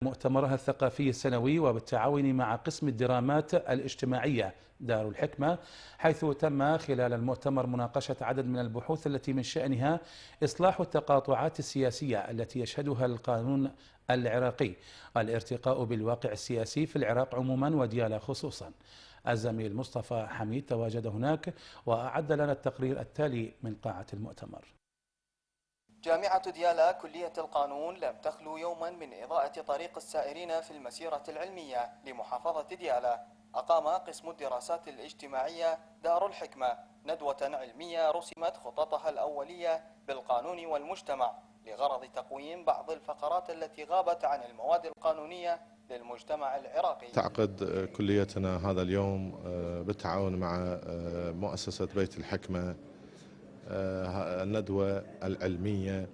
مؤتمرها الثقافي السنوي وبالتعاون مع قسم الدرامات الاجتماعية دار الحكمة، حيث تم خلال المؤتمر مناقشة عدد من البحوث التي من شأنها إصلاح التقاطعات السياسية التي يشهدها القانون العراقي، الارتقاء بالواقع السياسي في العراق عموما وديالا خصوصا. الزميل مصطفى حميد تواجد هناك وأعد لنا التقرير التالي من قاعة المؤتمر. جامعة ديالا كلية القانون لم تخلو يوما من إضاءة طريق السائرين في المسيرة العلمية لمحافظة ديالا. أقام قسم الدراسات الاجتماعية دار الحكمة ندوة علمية رسمت خططها الأولية بالقانون والمجتمع لغرض تقويم بعض الفقرات التي غابت عن المواد القانونية للمجتمع العراقي. تعقد كليتنا هذا اليوم بالتعاون مع مؤسسة بيت الحكمة الندوة العلمية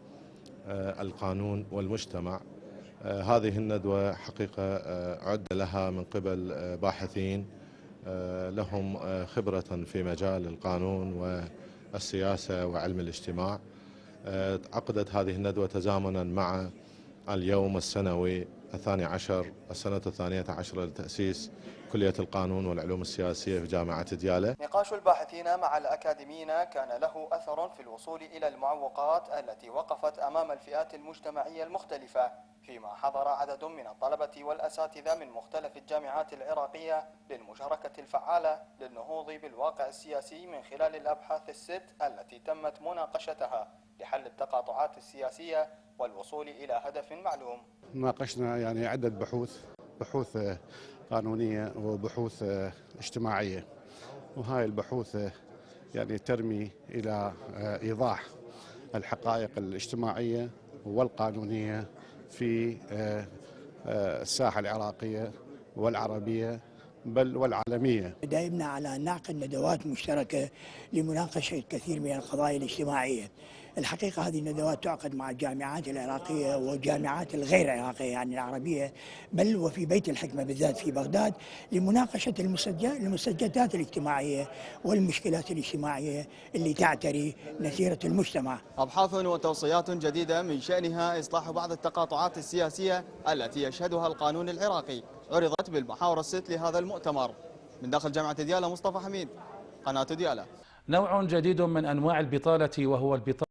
القانون والمجتمع. هذه الندوة حقيقة عد لها من قبل باحثين لهم خبرة في مجال القانون والسياسة وعلم الاجتماع. عقدت هذه الندوة تزامنا مع اليوم السنوي السنة 12 لتأسيس كلية القانون والعلوم السياسية في جامعة ديالا. نقاش الباحثين مع الأكاديميين كان له أثر في الوصول إلى المعوقات التي وقفت أمام الفئات المجتمعية المختلفة، فيما حضر عدد من الطلبة والأساتذة من مختلف الجامعات العراقية للمشاركة الفعالة للنهوض بالواقع السياسي من خلال الأبحاث الست التي تمت مناقشتها لحل التقاطعات السياسية والوصول إلى هدف معلوم. ناقشنا عدة بحوث قانونية وبحوث اجتماعية، وهاي البحوث ترمي إلى إيضاح الحقائق الاجتماعية والقانونية في الساحة العراقية والعربية بل والعالمية. دائما على نعقد ندوات مشتركة لمناقشة كثير من القضايا الاجتماعية. الحقيقة هذه الندوات تعقد مع الجامعات العراقية والجامعات الغير عراقية العربية، بل وفي بيت الحكمة بالذات في بغداد لمناقشة المستجدات الاجتماعية والمشكلات الاجتماعية اللي تعتري نسيرة المجتمع. أبحاث وتوصيات جديدة من شأنها إصلاح بعض التقاطعات السياسية التي يشهدها القانون العراقي عرضت بالمحاور الست لهذا المؤتمر. من داخل جامعة ديالا، مصطفى حميد، قناة ديالا. نوع جديد من أنواع البطالة وهو البطالة